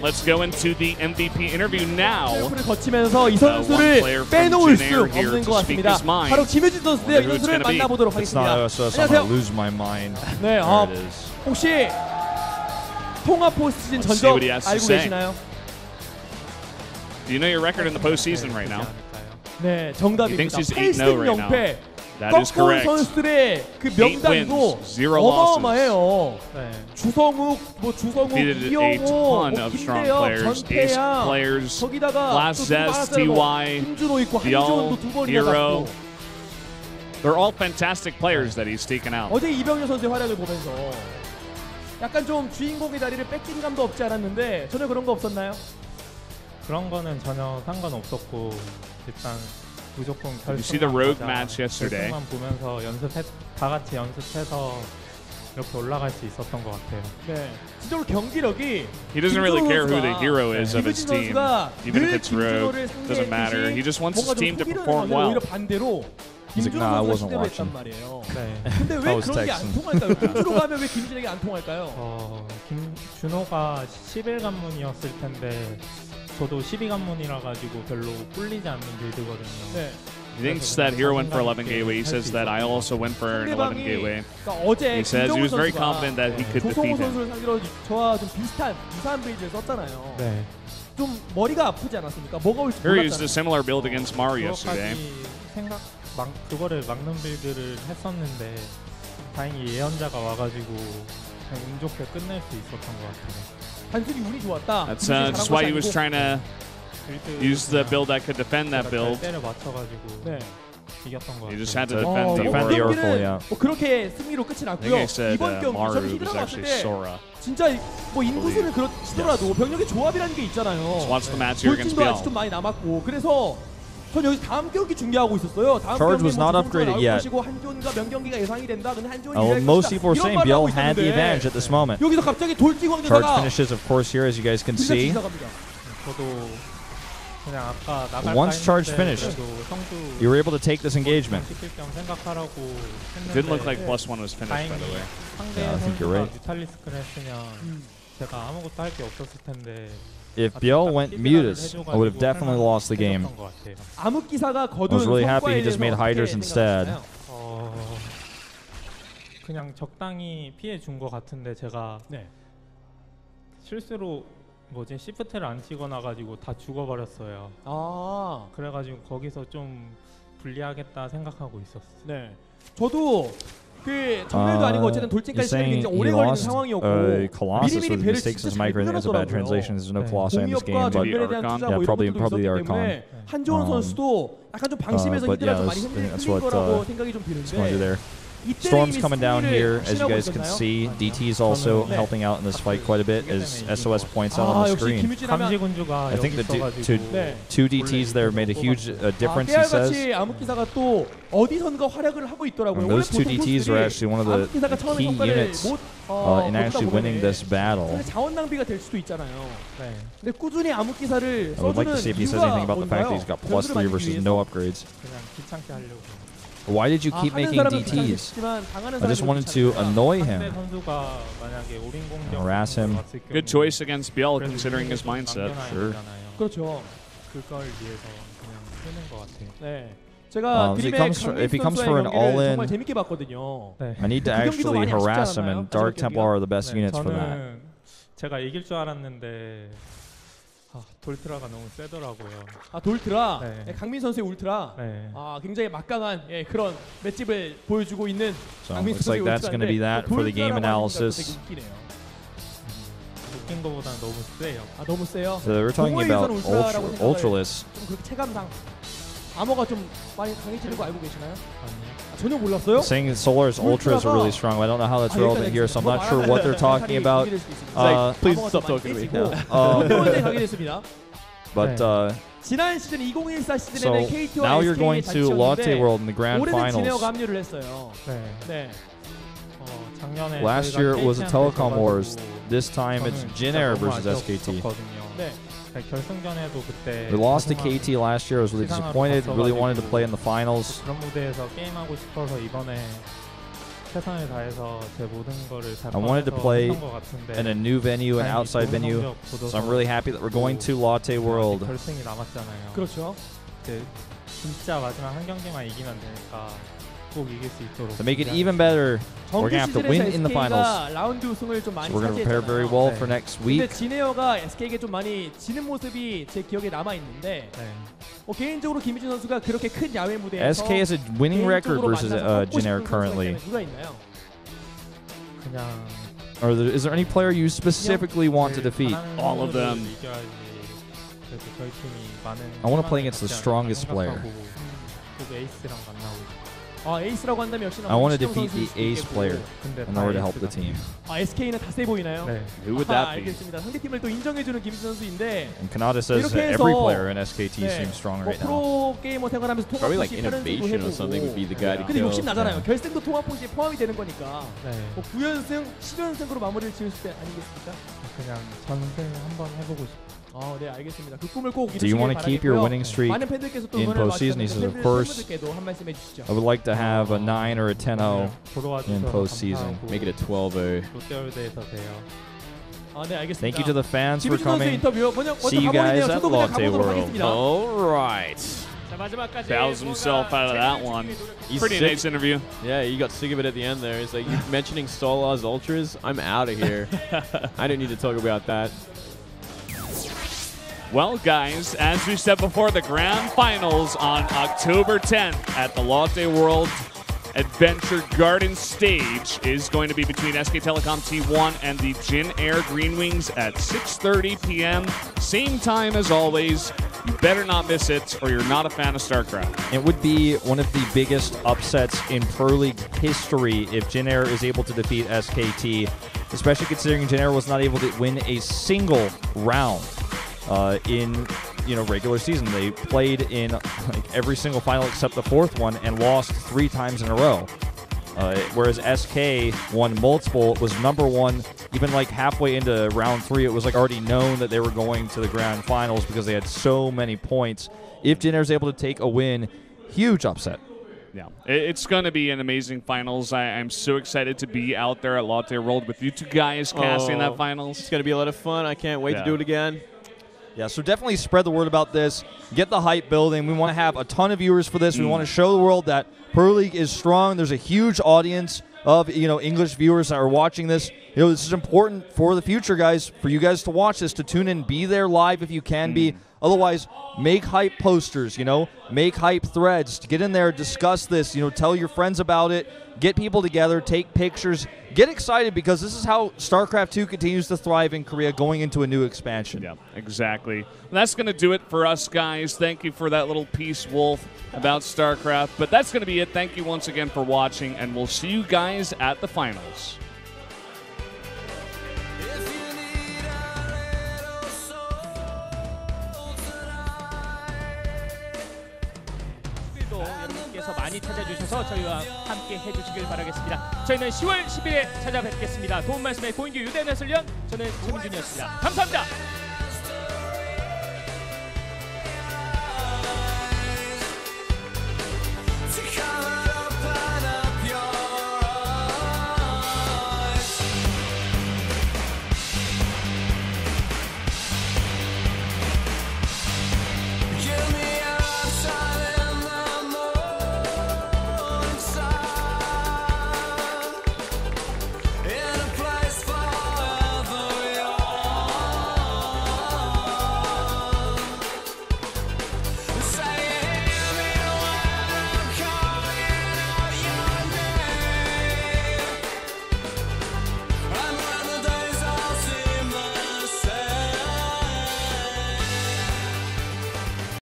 let's go into the MVP interview now. 플레이오프를 거치면서 이 선수를 빼놓을 수 없는 것 같습니다. 바로 김효진 선수인데요. 이 선수를 만나보도록 하겠습니다. 안녕하세요. 네, 혹시 통합 포스트시즌 전적 알고 계시나요? Do you know your record in the postseason right now? 네, 정답입니다. 8승 0패. That is correct. 선수들의 그 명단도 어마어마해요. 네. 주성욱, 이영호, 김대엽, 전태양, 거기다가 김준호 있고 한지원도 두 번이나 잡고. They're all fantastic players that he's taken out. 어제 이병렬 선수의 활약을 보면서 약간 좀 주인공의 자리를 뺏긴 감도 없지 않았는데 전혀 그런 거 없었나요? 그런 거는 전혀 상관없었고 일단 무조건 결승. You see the road match yesterday. 결승만 보면서 다 같이 연습해서 이렇게 올라갈 수 있었던 것 같아요. 네, 진짜로 경기력이. He doesn't really care who the hero is of his team, even if it's rogue. Doesn't matter. He just wants his team to perform well. 오히려 반대로. He's like, nah, I wasn't watching. 근데 왜 그런 게 안 통할까요? 김준호가 하면 왜 김준호에게 안 통할까요? 김준호가 11관문이었을 텐데 저도 12관문이라 가지고 별로 꿀리지 않는 빌드거든요. 네. He thinks that hero went for 11 gateway. He says that I also went for an 11 gateway. He says he was very confident that he could defeat him. 선수를 상대로 저와 좀 비슷한 유사한 빌드를 썼잖아요. 네. 좀 머리가 아프지 않았습니까? 뭐가 올지 몰랐잖아요. He used a similar build against Mario yesterday. 그거를 막는 빌드를 했었는데 다행히 예언자가 와가지고 그냥 운 좋게 끝낼 수 있었던 것 같아요. 단순히 운이 좋았다. That's why he was trying to use the build that could defend that build. 때를 맞춰가지고 네. 이겼던 것 같아요. He just had to defend the Oracle. Yeah. 그렇게 승리로 끝이 났고요. 이번 경기 저는 히드라 봤을 때 진짜 뭐 인구수는 그렇더라도 병력의 조합이라는 게 있잖아요. 돌진도 아직 좀 많이 남았고 그래서. 전 여기 다음 경기 중계하고 있었어요. 다음 Charge was not upgraded yet. 한지원과 명경기가 예상이 된다. 근데 한지원이 most people are saying Biel had the advantage at this moment. 여기서 갑자기 돌진왕 Charge finishes, of course, here as you guys can see. 저도 그냥 아까 나갈 Once Charge finished, you were able to take this engagement. Didn't look like +1 was finished, by the way. Yeah, I think you're right. 뮤탈리스크를 했으면 제가 아무것도 할 게 없었을 텐데. If Biel went mutus, I would have definitely lost the game. I was really happy he just made hiders instead. 그냥 적당히 피해 준 것 같은데 제가 실수로 시프트를 안 찍어놔 가지고 다 죽어버렸어요. 그래가지고 거기서 좀 불리하겠다 생각하고 있었어요. 네, 저도. 그 전멸도 아니고 어쨌든 돌진까지 시간이 굉장히 오래 걸리는 상황이었고 미리미리 배를 진짜 잘 끊어놨더라고요. 공격과 전멸에 대한 투자 뭐 이런 것도 있었기 때문에 한지원 선수도 약간 좀 방심해서 히드라 좀 많이 흔들린 거라고 생각이 좀 드는데 Storm's coming down here, as you guys can see. DT's also helping out in this fight quite a bit, as SOS points out on the screen. I think the two DTs there made a huge difference, he says. And those two DTs are actually one of the key units in actually winning this battle. I would like to see if he says anything about the fact that he's got +3 versus no upgrades. Why did you keep making DTs? I just wanted to annoy him. Harass him. Good choice against Biel considering his mindset. Sure. If he comes for an all-in, I need to actually harass him, and Dark Templar are the best units for that. 제가 이길 줄 알았는데 돌트라가 너무 세더라고요. 돌트라? 강민 선수의 울트라? 굉장히 막강한 그런 맷집을 보여주고 있는 강민 선수의 울트라인데 that's going to be that for the game analysis. 웃긴 거보다는 너무 세요. 너무 세요? So we're talking about Ultralisk. 좀 그렇게 체감상 아머가 좀 많이 강해지는 거 알고 계시나요? 전혀 몰랐어요? Saying Solar's Ultras are really strong. I don't know how that's relevant here, so I'm not sure what they're talking about. Please stop talking to me now. But 지난 시즌 2014 so 시즌에는 KT와 now you're going to Lotte World in the grand 올해는 진에어 finals. 합류를 했어요. 작년에 Last year it was a Telecom Wars. This time it's Jin-Air versus SKT. 결승전에도 그때 We lost to KT last year. I was really disappointed. Really wanted to play in the finals. 그런 무대에서 게임하고 싶어서 이번에 최선을 다해서 제 모든 거를 잘 I wanted to play in a new venue, an outside venue, so I'm really happy that we're going to Lotte World. 결승이 남았잖아요. 그렇죠. 진짜 마지막 한 경기만 이기면 되니까 꼭 이길 수 있도록. To make it even better, we're gonna have to win in the finals. 라운드 우승을 좀 많이 So we're gonna prepare very well for next 근데 week. 진에어가 SK에게 좀 많이 지는 모습이 제 기억에 남아 있는데 개인적으로 김희준 선수가 그렇게 큰 야외 무대에서 SK has a winning record versus Jin currently. 누가 있나요? 그냥. Or is there any player you specifically want to defeat? All of them. I want to play against the strongest player. 에이스라고 한다면 역시나 I want to defeat the ace player in order to help the team. SK는 다 세 보이나요? Who would that be? 알겠습니다. 상대 팀을 또 인정해주는 김희준 선수인데. And Kanata says that every player in SKT seems strong right now. 프로 게이머 생활하면서 통합 Probably like innovation or something would be the guy to 근데 kill. 욕심 나잖아요. 결승도 통합 포지에 포함이 되는 거니까. 9연승, 10연승으로 마무리를 지을 때 아니겠습니까? 그냥 전승 한번 해보고 싶어요. 네, 알겠습니다. 그 꿈을 꼭 Do you want to keep your winning streak 많은 팬들께서 또 in 응원을 postseason? He says, of course. 한 말씀 해주시죠. I would like to have a 9 or a 10-0 in postseason. Make it a 12-0. 롯데월드에서 봬요. 네, 알겠습니다. Thank you to the fans for 김희준 선수 coming. 인터뷰 먼저 See you guys at 저도 그냥 Lotte 가보도록 World. 하겠습니다. All right. Bows himself out of that one. Pretty nice interview. Yeah, you got sick of it at the end there. It's like, you mentioning Solar's Ultras? I'm out of here. I don't need to talk about that. Well, guys, as we said before, the grand finals on October 10th at the Lotte World Adventure Garden stage is going to be between SK Telecom T1 and the Jin Air Green Wings at 6:30 p.m. Same time as always. You better not miss it, or you're not a fan of Starcraft. It would be one of the biggest upsets in Pro League history if Jin Air is able to defeat SKT, especially considering Jin Air was not able to win a single round in regular season. They played in like every single final except the fourth one and lost 3 times in a row. Whereas SK won multiple, was #1, even like halfway into round 3, it was like already known that they were going to the grand finals because they had so many points. If Jin Air is able to take a win, huge upset. Yeah, it's going to be an amazing finals. I'm so excited to be out there at Lotte World with you two guys casting that finals. It's going to be a lot of fun. I can't wait to do it again. Yeah, so definitely spread the word about this. Get the hype building. We want to have a ton of viewers for this. We want to show the world that Pro League is strong. There's a huge audience of English viewers that are watching this. This is important for the future, guys, for you guys to watch this, to tune in, be there live if you can be. Otherwise, make hype posters, make hype threads. Get in there, discuss this, tell your friends about it, get people together, take pictures, get excited because this is how StarCraft 2 continues to thrive in Korea going into a new expansion. Yeah, exactly. And that's going to do it for us, guys. Thank you for that little piece, Wolf, about StarCraft. But that's going to be it. Thank you once again for watching, and we'll see you guys at the finals. 여러분께서 많이 찾아주셔서 저희와 함께 해주시길 바라겠습니다. 저희는 10월 10일에 찾아뵙겠습니다. 도움 말씀에 고인규 유대현 해설위원, 저는 최민준이었습니다. 감사합니다.